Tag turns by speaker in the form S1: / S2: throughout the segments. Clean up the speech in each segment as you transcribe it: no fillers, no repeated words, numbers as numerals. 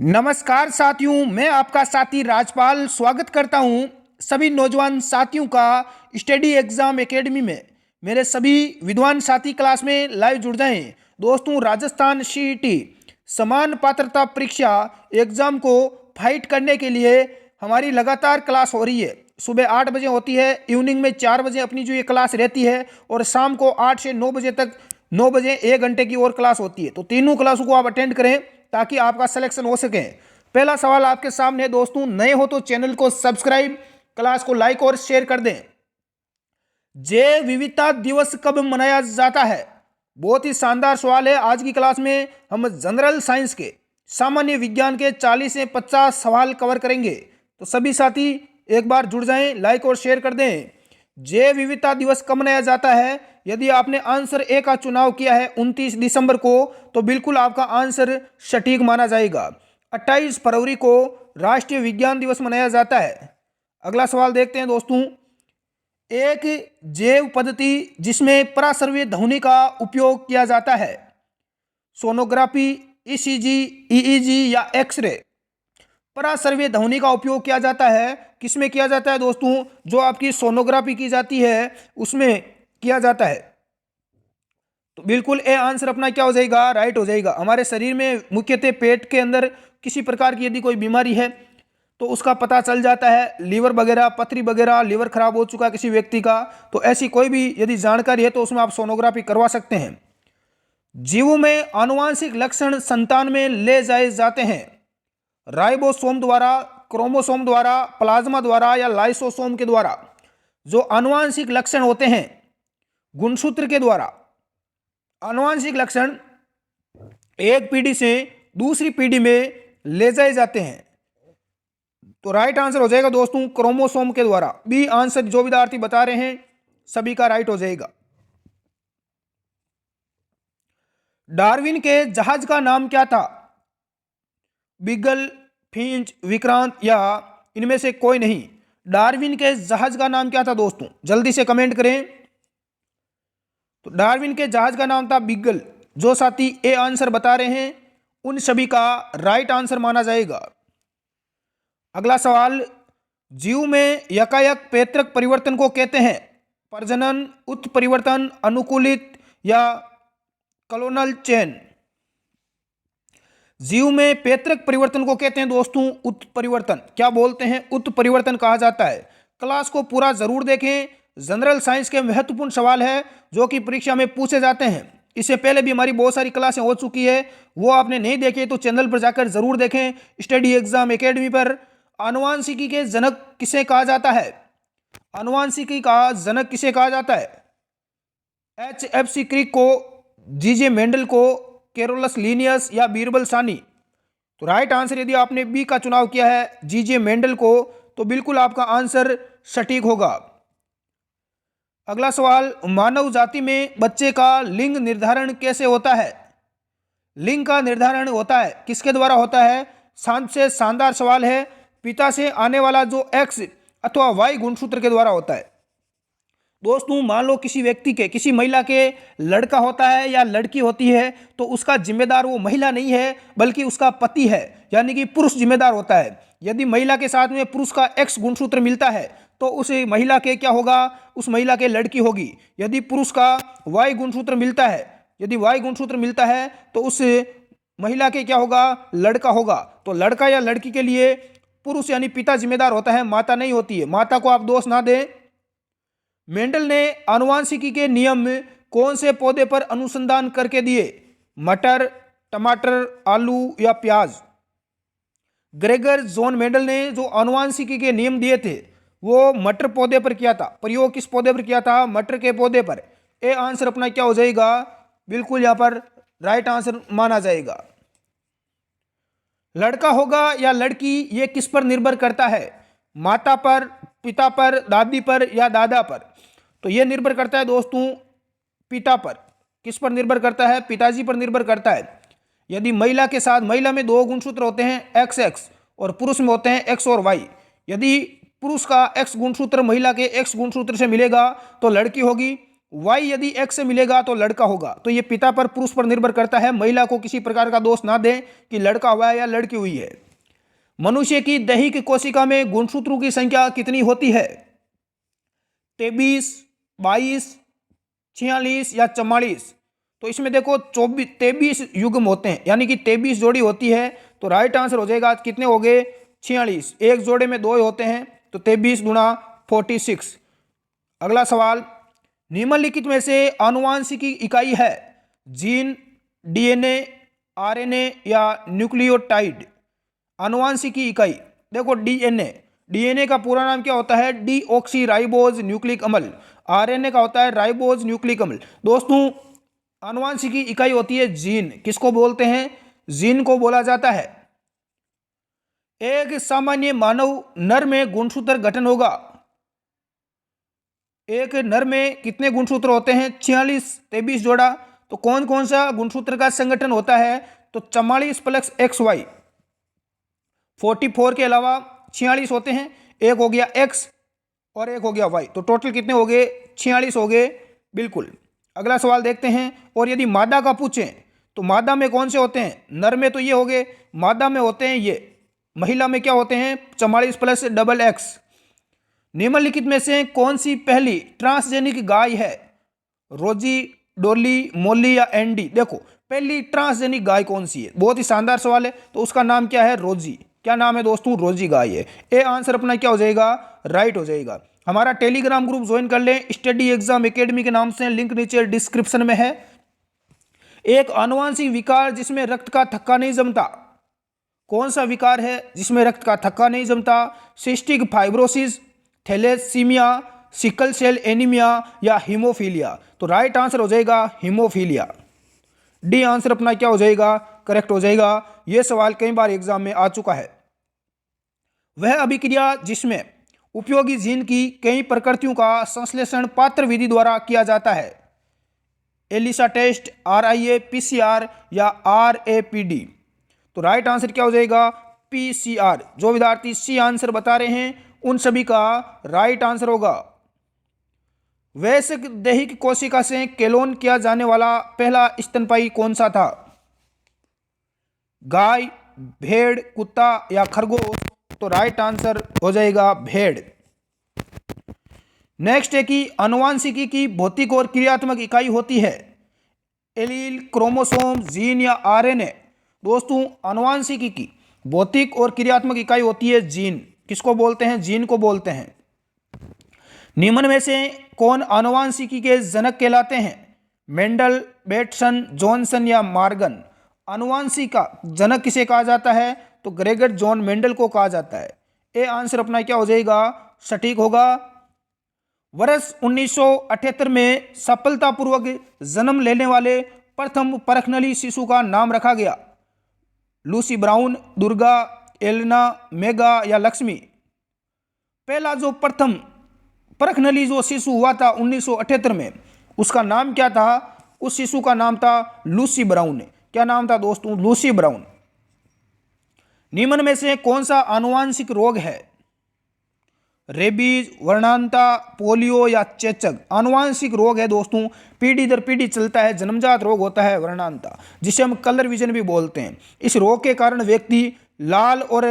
S1: नमस्कार साथियों, मैं आपका साथी राजपाल स्वागत करता हूं सभी नौजवान साथियों का स्टडी एग्जाम एकेडमी में। मेरे सभी विद्वान साथी क्लास में लाइव जुड़ जाएं। दोस्तों, राजस्थान सीईटी समान पात्रता परीक्षा एग्जाम को फाइट करने के लिए हमारी लगातार क्लास हो रही है। सुबह 8 बजे होती है, इवनिंग में 4 बजे अपनी जो ये क्लास रहती है, और शाम को 8 से 9 बजे तक 9 बजे 1 घंटे की और क्लास होती है। तो तीनों क्लासों को आप अटेंड करें ताकि आपका सिलेक्शन हो सके। पहला सवाल आपके सामने है दोस्तों, नए हो तो चैनल को सब्सक्राइब, क्लास को लाइक और शेयर कर दें। जैव विविधता दिवस कब मनाया जाता है? बहुत ही शानदार सवाल है। आज की क्लास में हम जनरल साइंस के, सामान्य विज्ञान के 40 से 50 सवाल कवर करेंगे। तो सभी साथी एक बार जुड़ जाएं, लाइक और शेयर कर दें। जैव विविधता दिवस कब मनाया जाता है? यदि आपने आंसर ए का चुनाव किया है 29 दिसंबर को, तो बिल्कुल आपका आंसर सटीक माना जाएगा। 28 फरवरी को राष्ट्रीय विज्ञान दिवस मनाया जाता है। अगला सवाल देखते हैं दोस्तों। एक जैव पद्धति जिसमें पराश्रव्य ध्वनि का उपयोग किया जाता है, सोनोग्राफी, ईसीजी, ईईजी या एक्सरे। पराश्रव्य ध्वनि का उपयोग किया जाता है, किसमें किया जाता है दोस्तों? जो आपकी सोनोग्राफी की जाती है उसमें किया जाता है। तो बिल्कुल ए आंसर अपना क्या हो जाएगा? राइट हो जाएगा। हमारे शरीर में मुख्यतः पेट के अंदर किसी प्रकार की यदि कोई बीमारी है तो उसका पता चल जाता है। लीवर वगैरह, पथरी वगैरह, लीवर खराब हो चुका किसी व्यक्ति का, तो ऐसी कोई भी यदि जानकारी है तो उसमें आप सोनोग्राफी करवा सकते हैं। जीवों में आनुवांशिक लक्षण संतान में ले जाए जाते हैं, राइबोसोम द्वारा, क्रोमोसोम द्वारा, प्लाज्मा द्वारा या लाइसोसोम के द्वारा। जो आनुवांशिक लक्षण होते हैं गुणसूत्र के द्वारा, आनुवांशिक लक्षण एक पीढ़ी से दूसरी पीढ़ी में ले जाए जाते हैं। तो राइट आंसर हो जाएगा दोस्तों क्रोमोसोम के द्वारा। बी आंसर जो विद्यार्थी बता रहे हैं सभी का राइट हो जाएगा। डार्विन के जहाज का नाम क्या था? बीगल, फिंच, विक्रांत या इनमें से कोई नहीं। डार्विन के जहाज का नाम क्या था दोस्तों? जल्दी से कमेंट करें। तो डार्विन के जहाज का नाम था बीगल। जो साथी ए आंसर बता रहे हैं उन सभी का राइट आंसर माना जाएगा। अगला सवाल, जीव में यकायक पैतृक परिवर्तन को कहते हैं प्रजनन, उत्परिवर्तन, अनुकूलित या कलोनल चेन। जीव में पैतृक परिवर्तन को कहते हैं दोस्तों उत्परिवर्तन। क्या बोलते हैं? उत्परिवर्तन कहा जाता है। क्लास को पूरा जरूर देखें, जनरल साइंस के महत्वपूर्ण सवाल है जो कि परीक्षा में पूछे जाते हैं। इससे पहले भी हमारी बहुत सारी क्लासें हो चुकी है, वो आपने नहीं देखे तो चैनल पर जाकर जरूर देखें स्टडी एग्जाम एकेडमी पर। आनुवांशिकी के जनक किसे कहा जाता है? आनुवांशिकी का जनक किसे कहा जाता है? HFC क्रिक को, जीजे मेंडल को, कैरोलस लीनियस या बीरबल सानी। तो राइट आंसर यदि आपने बी का चुनाव किया है जीजे मेंडल को, तो बिल्कुल आपका आंसर सटीक होगा। अगला सवाल, मानव जाति में बच्चे का लिंग निर्धारण कैसे होता है? लिंग का निर्धारण होता है किसके द्वारा होता है? शांत से शानदार सवाल है। पिता से आने वाला जो एक्स अथवा वाई गुणसूत्र के द्वारा होता है। दोस्तों, मान लो किसी व्यक्ति के, किसी महिला के लड़का होता है या लड़की होती है, तो उसका जिम्मेदार वो महिला नहीं है बल्कि उसका पति है, यानी कि पुरुष जिम्मेदार होता है। यदि महिला के साथ में पुरुष का एक्स गुणसूत्र मिलता है तो उस महिला के क्या होगा? उस महिला के लड़की होगी। यदि पुरुष का वाई गुणसूत्र मिलता है, यदि वाई गुणसूत्र मिलता है तो उस महिला के क्या होगा? लड़का होगा। तो लड़का या लड़की के लिए पुरुष यानी पिता जिम्मेदार होता है, माता नहीं होती है। माता को आप दोष ना दें। मेंडल ने आनुवांशिकी के नियम कौन से पौधे पर अनुसंधान करके दिए? मटर, टमाटर, आलू या प्याज। ग्रेगर जॉन मेंडल ने जो आनुवांशिकी के नियम दिए थे वो मटर पौधे पर किया था। प्रयोग किस पौधे पर किया था? मटर के पौधे पर। ए आंसर अपना क्या हो जाएगा? बिल्कुल यहां पर राइट आंसर माना जाएगा। लड़का होगा या लड़की, ये किस पर निर्भर करता है? माता पर, पिता पर, दादी पर या दादा पर। तो ये निर्भर करता है दोस्तों पिता पर। किस पर निर्भर करता है? पिताजी पर निर्भर करता है। यदि महिला के साथ, महिला में 2 गुणसूत्र होते हैं XX और पुरुष में होते हैं X और Y। यदि पुरुष का X गुणसूत्र महिला के X गुणसूत्र से मिलेगा तो लड़की होगी। वाई यदि एक्स से मिलेगा तो लड़का होगा। तो ये पिता पर पुरुष पर निर्भर करता है, महिला को किसी प्रकार का दोष ना दें कि लड़का हुआ है या लड़की हुई है। मनुष्य की दैहिक कोशिका में गुणसूत्रों की संख्या कितनी होती है? 23, 22, 46 या 44? तो इसमें देखो 23 युग्म होते हैं, यानी कि 23 जोड़ी होती है। तो राइट आंसर हो जाएगा कितने हो गए? 46। एक जोड़े में 2 होते हैं, तो 23 गुणा 46। अगला सवाल, निम्नलिखित में से आनुवांशिकी इकाई है जीन, डीएनए, आरएनए या न्यूक्लियोटाइड? आनुवांशिकी इकाई देखो डीएनए। डीएनए का पूरा नाम क्या होता है? डीऑक्सी राइबोज न्यूक्लिक अम्ल। आरएनए का होता है राइबोज न्यूक्लिक अम्ल। दोस्तों, आनुवांशिकी इकाई होती है जीन। किसको बोलते हैं? जीन को बोला जाता है। एक सामान्य मानव नर में गुणसूत्र गठन होगा। एक नर में कितने गुणसूत्र होते हैं? 46, 23 जोड़ा। तो कौन कौन सा गुणसूत्र का संगठन होता है? तो 44 प्लस एक्स वाई, 44 के अलावा 46 होते हैं। एक हो गया एक्स और एक हो गया वाई, तो टोटल कितने हो गए? 46 हो गए। बिल्कुल। अगला सवाल देखते हैं। और यदि मादा का पूछें तो मादा में कौन से होते हैं? नर में तो ये हो गए, मादा में होते हैं ये। महिला में क्या होते हैं? 44 प्लस डबल एक्स। निम्नलिखित में से कौन सी पहली ट्रांसजेनिक गाय है? रोजी, डोली, मोली या एंडी? देखो, पहली ट्रांसजेनिक गाय कौन सी है? बहुत ही शानदार सवाल है। तो उसका नाम क्या है? रोजी। क्या नाम है दोस्तों? रोजी गाय है। ए आंसर अपना क्या हो जाएगा? राइट हो जाएगा। हमारा टेलीग्राम ग्रुप ज्वाइन कर लें, स्टडी एग्जाम एकेडमी के नाम से, लिंक नीचे डिस्क्रिप्शन में है। एक आनुवांशिक विकार जिसमें रक्त का थक्का नहीं जमता, कौन सा विकार है जिसमें रक्त का थक्का नहीं जमता? Cystic fibrosis, thalassemia, sickle cell anaemia या हीमोफीलिया? तो राइट आंसर हो जाएगा हीमोफीलिया। डी आंसर अपना क्या हो जाएगा? करेक्ट हो जाएगा। यह सवाल कई बार एग्जाम में आ चुका है। वह अभिक्रिया जिसमें उपयोगी जीन की कई प्रकृतियों का संश्लेषण पात्र विधि द्वारा किया जाता है? एलिसा टेस्ट, आरआईए, पीसीआर या आरएपीडी? तो राइट आंसर क्या हो जाएगा? पीसीआर। जो विद्यार्थी सी आंसर बता रहे हैं उन सभी का राइट आंसर होगा। वैश्विक दैहिक कोशिका से केलोन किया जाने वाला पहला स्तनपायी कौन सा था? गाय, भेड़, कुत्ता या खरगोश? तो राइट आंसर हो जाएगा भेड़। नेक्स्ट है कि आनुवांशिकी की भौतिक और क्रियात्मक इकाई होती है एलील, क्रोमोसोम, जीन या आरएनए? दोस्तों, आनुवांशिकी की भौतिक और क्रियात्मक इकाई होती है जीन। किसको बोलते हैं? जीन को बोलते हैं। निम्न में से कौन आनुवांशिकी के जनक कहलाते हैं? मेंडल, बेटसन, जॉनसन या मार्गन? आनुवांशिकी का जनक किसे कहा जाता है? तो ग्रेगर जॉन मेंडल को कहा जाता है। ए आंसर अपना क्या हो जाएगा? सटीक होगा। वर्ष 1978 में सफलतापूर्वक जन्म लेने वाले प्रथम परखनली शिशु का नाम रखा गया? Lucy brown, Durga, Elena, mega या लक्ष्मी? पहला जो प्रथम परखनली जो शिशु हुआ था 1978 में, उसका नाम क्या था? उस शिशु का नाम था लूसी ब्राउन। क्या नाम था दोस्तों? Lucy brown. निम्न में से कौन सा आनुवांशिक रोग है? रेबीज, वर्णांता, पोलियो या चेचक? आनुवांशिक रोग है दोस्तों, पीढ़ी दर पीढ़ी चलता है, जन्मजात रोग होता है वर्णांता, जिसे हम कलर विजन भी बोलते हैं। इस रोग के कारण व्यक्ति लाल और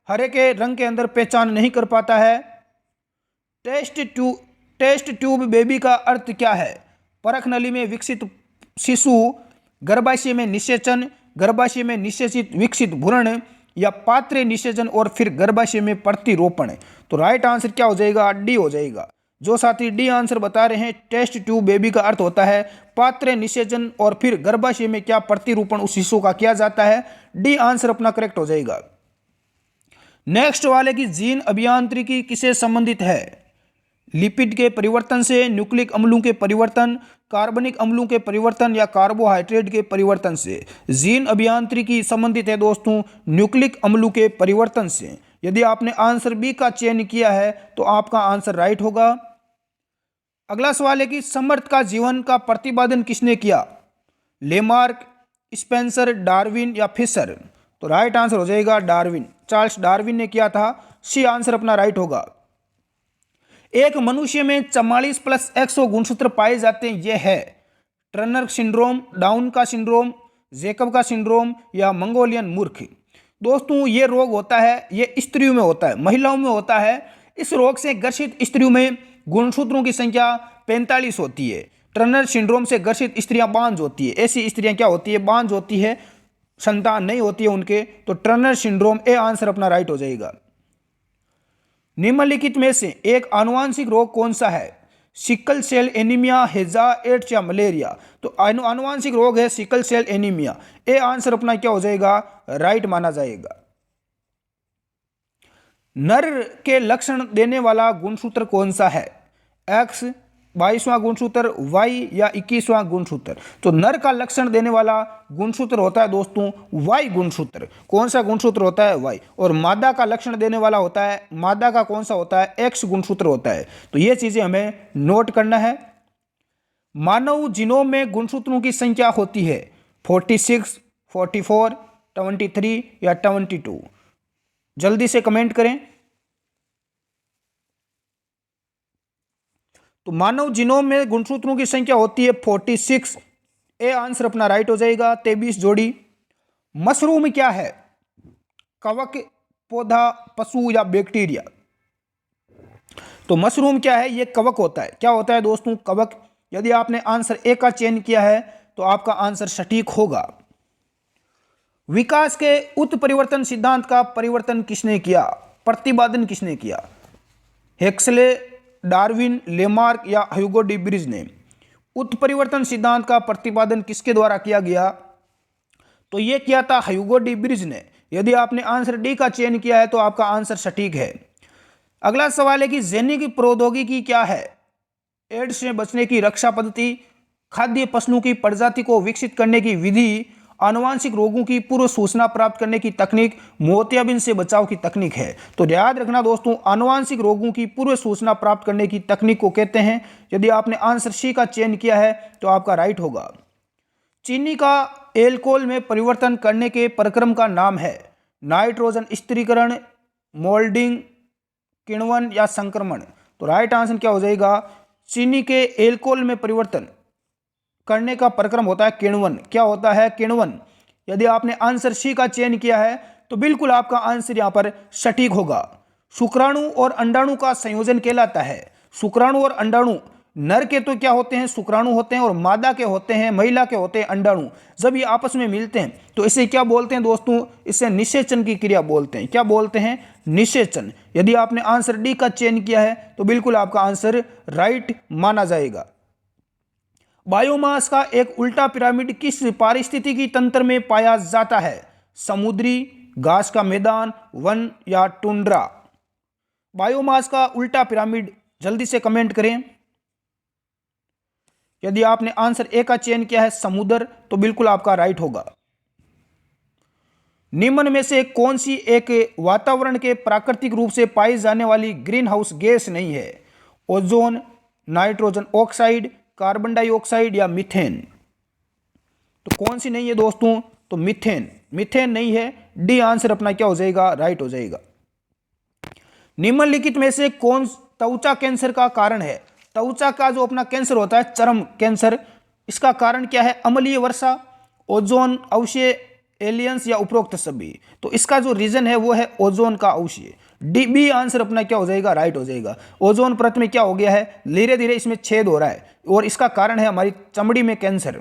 S1: हरे के रंग के अंदर पहचान नहीं कर पाता है। टेस्ट ट्यूब बेबी का अर्थ क्या है? परखनली में विकसित शिशु, गर्भाशय में निषेचन, गर्भाशय में निषेचित विकसित भ्रूण या पात्रे निषेचन और फिर गर्भाशय में प्रतिरोपण? तो राइट आंसर क्या हो जाएगा? डी हो जाएगा। जो साथी डी आंसर बता रहे हैं, टेस्ट ट्यूब बेबी का अर्थ होता है पात्रे निषेचन और फिर गर्भाशय में क्या प्रतिरूपण उस शिशु का किया जाता है। डी आंसर अपना करेक्ट हो जाएगा। नेक्स्ट वाले की जीन अभियांत्रिकी किसे संबंधित है? लिपिड के परिवर्तन से, न्यूक्लिक अम्लों के परिवर्तन, कार्बनिक अम्लों के परिवर्तन या कार्बोहाइड्रेट के परिवर्तन से? जीन अभियांत्रिकी संबंधित है दोस्तों न्यूक्लिक अम्लों के परिवर्तन से। यदि आपने आंसर बी का चयन किया है तो आपका आंसर राइट होगा। अगला सवाल है कि समर्थ का जीवन का प्रतिपादन किसने किया? लेमार्क, स्पेंसर, डार्विन या फिशर? तो राइट आंसर हो जाएगा डार्विन। चार्ल्स डार्विन ने किया था। सी आंसर अपना राइट होगा। एक मनुष्य में 44+100 गुणसूत्र पाए जाते हैं। यह है टर्नर सिंड्रोम, डाउन का सिंड्रोम, जैकब का सिंड्रोम या मंगोलियन मूर्ख। दोस्तों ये रोग होता है, ये स्त्रियों में होता है, महिलाओं में होता है। इस रोग से ग्रसित स्त्रियों में गुणसूत्रों की संख्या 45 होती है। टर्नर सिंड्रोम से ग्रसित स्त्रियां बांझ होती है। ऐसी स्त्रियां क्या होती है, बांझ होती है, संतान नहीं होती है उनके। तो टर्नर सिंड्रोम ए आंसर अपना राइट हो जाएगा। निम्नलिखित में से एक आनुवांशिक रोग कौन सा है? सिकल सेल एनीमिया, हैजा, एड्स या मलेरिया। तो आनुवांशिक रोग है sickle cell anaemia. A answer अपना क्या हो जाएगा, राइट माना जाएगा। नर के लक्षण देने वाला गुणसूत्र कौन सा है? एक्स, 22वां गुणसूत्र, वाई या 21वां गुणसूत्र। तो नर का लक्षण देने वाला गुणसूत्र होता है दोस्तों वाई गुणसूत्र। कौन सा गुणसूत्र होता है, वाई। और मादा का लक्षण देने वाला होता है, मादा का कौन सा होता है, एक्स गुणसूत्र होता है। तो ये चीजें हमें नोट करना है। मानव जीनोम में गुणसूत्रों की संख्या होती है 46, 44, 23 या 22। जल्दी से कमेंट करें। तो मानव जीनोम में गुणसूत्रों की संख्या होती है 46। ए आंसर अपना राइट हो जाएगा, 23 जोड़ी। मशरूम क्या है? कवक, पौधा, पशु या बैक्टीरिया। तो मशरूम क्या है, ये कवक होता है। क्या होता है दोस्तों, कवक। यदि आपने आंसर ए का चयन किया है तो आपका आंसर सटीक होगा। विकास के उत्परिवर्तन सिद्धांत का परिवर्तन किसने किया, प्रतिपादन किसने किया? हेक्सले, डार्विन, लेमार्क या ह्यूगो डी ब्रिज ने। उत्परिवर्तन सिद्धांत का प्रतिपादन किसके द्वारा किया गया? तो यह किया था ह्यूगो डी ब्रिज ने। यदि आपने आंसर डी का चयन किया है तो आपका आंसर सटीक है। अगला सवाल है कि जैविक प्रौद्योगिकी क्या है? एड्स से बचने की रक्षा पद्धति, खाद्य पशुओं की प्रजाति को विकसित करने की विधि, आनुवांशिक रोगों की पूर्व सूचना प्राप्त करने की तकनीक, मोतियाबिंद से बचाव की तकनीक है। तो याद रखना दोस्तों, आनुवांशिक रोगों की पूर्व सूचना प्राप्त करने की तकनीक को कहते हैं। यदि आपने आंसर सी का चयन किया है तो आपका राइट होगा। चीनी का एल्कोहल में परिवर्तन करने के प्रक्रम का नाम है नाइट्रोजन स्थिरीकरण, मोल्डिंग, किण्वन या संक्रमण। तो राइट आंसर क्या हो जाएगा, चीनी के एल्कोहल में परिवर्तन करने का प्रक्रम होता है किण्वन। क्या होता है, किण्वन। यदि आपने आंसर सी का चयन किया है तो बिल्कुल आपका आंसर यहां पर सटीक होगा। शुक्राणु और अंडाणु का संयोजन कहलाता है। शुक्राणु और अंडाणु, नर के तो क्या होते हैं, शुक्राणु होते हैं, और मादा के होते हैं, महिला के होते हैं अंडाणु। जब ये आपस में मिलते हैं तो इसे क्या बोलते हैं दोस्तों, इसे निषेचन की क्रिया बोलते हैं। क्या बोलते हैं, निषेचन। यदि आपने आंसर डी का चयन किया है तो बिल्कुल आपका आंसर राइट माना जाएगा। बायोमास का एक उल्टा पिरामिड किस पारिस्थितिकी तंत्र में पाया जाता है? समुद्री, घास का मैदान, वन या टुंड्रा। बायोमास का उल्टा पिरामिड, जल्दी से कमेंट करें। यदि आपने आंसर ए का चयन किया है समुद्र, तो बिल्कुल आपका राइट होगा। निम्न में से कौन सी एक वातावरण के प्राकृतिक रूप से पाई जाने वाली ग्रीन हाउस गैस नहीं है? Ozone, nitrogen oxide, carbon dioxide या मीथेन। तो कौन सी नहीं है दोस्तों, तो मीथेन। मीथेन नहीं है। डी आंसर अपना क्या हो जाएगा, राइट हो जाएगा। निम्नलिखित में से कौन त्वचा कैंसर का कारण है? त्वचा का जो अपना कैंसर होता है, चर्म कैंसर, इसका कारण क्या है? अम्लीय वर्षा, ओजोन अवशय, एलियंस या उपरोक्त सभी। तो इसका जो रीजन है वो है ओजोन का अवशय। डी बी आंसर अपना क्या हो जाएगा, राइट हो जाएगा। ओजोन परत में क्या हो गया है, धीरे धीरे इसमें छेद हो रहा है और इसका कारण है हमारी चमड़ी में कैंसर।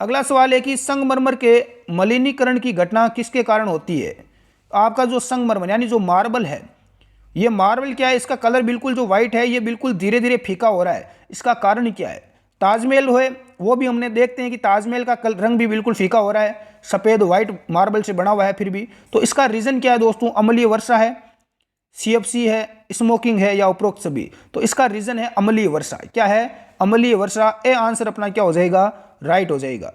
S1: अगला सवाल है कि संगमरमर के मलिनीकरण की घटना किसके कारण होती है? आपका जो संगमरमर यानी जो मार्बल है, ये मार्बल क्या है, इसका कलर बिल्कुल जो व्हाइट है ये बिल्कुल धीरे धीरे फीका हो रहा है। इसका कारण क्या है? ताजमहल है वो भी हमने देखते हैं कि ताजमहल का रंग भी बिल्कुल फीका हो रहा है, सफ़ेद व्हाइट मार्बल से बना हुआ है फिर भी। तो इसका रीज़न क्या है दोस्तों? अम्लीय वर्षा है, CFC है, स्मोकिंग है या उपरोक्त सभी। तो इसका रीज़न है अम्लीय वर्षा। क्या है? अम्लीय वर्षा। ए आंसर अपना क्या हो जाएगा, राइट हो जाएगा।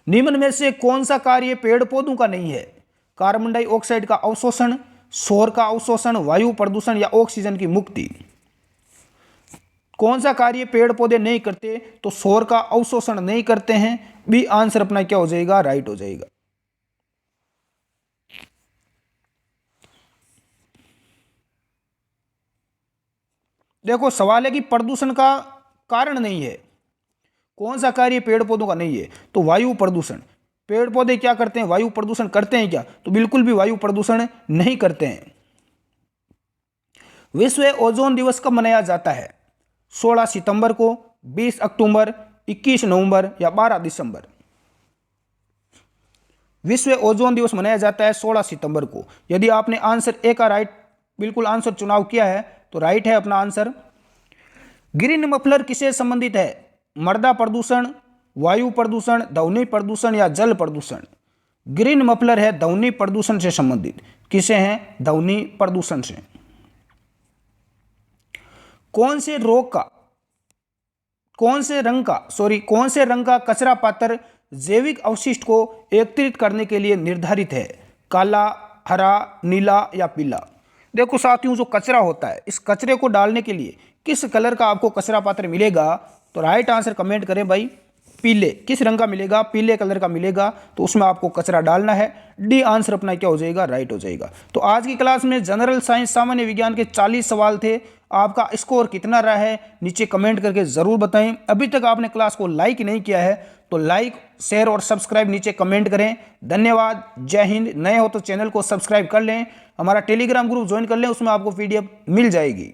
S1: निम्न में से कौन सा कार्य पेड़ पौधों का नहीं है? कार्बन डाइऑक्साइड का अवशोषण, शोर का अवशोषण, वायु प्रदूषण या ऑक्सीजन की मुक्ति। कौन सा कार्य पेड़ पौधे नहीं करते? तो शोर का अवशोषण नहीं करते हैं। बी आंसर अपना क्या हो जाएगा, राइट हो जाएगा। देखो सवाल है कि प्रदूषण का कारण नहीं है, कौन सा कार्य पेड़ पौधों का नहीं है, तो वायु प्रदूषण। पेड़ पौधे क्या करते हैं, वायु प्रदूषण करते हैं क्या, तो बिल्कुल भी वायु प्रदूषण नहीं करते हैं। विश्व ओजोन दिवस कब मनाया जाता है, 16 सितंबर को, 20 अक्टूबर, 21 नवंबर या 12 दिसंबर। विश्व ओजोन दिवस मनाया जाता है 16 सितंबर को। यदि आपने आंसर ए का राइट बिल्कुल आंसर चुनाव किया है तो राइट है अपना आंसर। ग्रीन मफलर किससे संबंधित है, मृदा प्रदूषण, वायु प्रदूषण, ध्वनि प्रदूषण या जल प्रदूषण। ग्रीन मफलर है ध्वनि प्रदूषण से संबंधित। किसे हैं, ध्वनि प्रदूषण से। कौन से रंग का कचरा पात्र जैविक अवशिष्ट को एकत्रित करने के लिए निर्धारित है, काला, हरा, नीला या पीला। देखो साथियों, जो कचरा होता है, इस कचरे को डालने के लिए किस कलर का आपको कचरा पात्र मिलेगा, तो राइट आंसर कमेंट करें भाई। पीले, किस रंग का मिलेगा, पीले कलर का मिलेगा, तो उसमें आपको कचरा डालना है। डी आंसर अपना क्या हो जाएगा, राइट हो जाएगा। तो आज की क्लास में जनरल साइंस सामान्य विज्ञान के 40 सवाल थे। आपका स्कोर कितना रहा है नीचे कमेंट करके ज़रूर बताएं। अभी तक आपने क्लास को लाइक नहीं किया है तो लाइक, शेयर और सब्सक्राइब नीचे कमेंट करें। धन्यवाद, जय हिंद। नए हो तो चैनल को सब्सक्राइब कर लें, हमारा टेलीग्राम ग्रुप ज्वाइन कर लें, उसमें आपको PDF मिल जाएगी।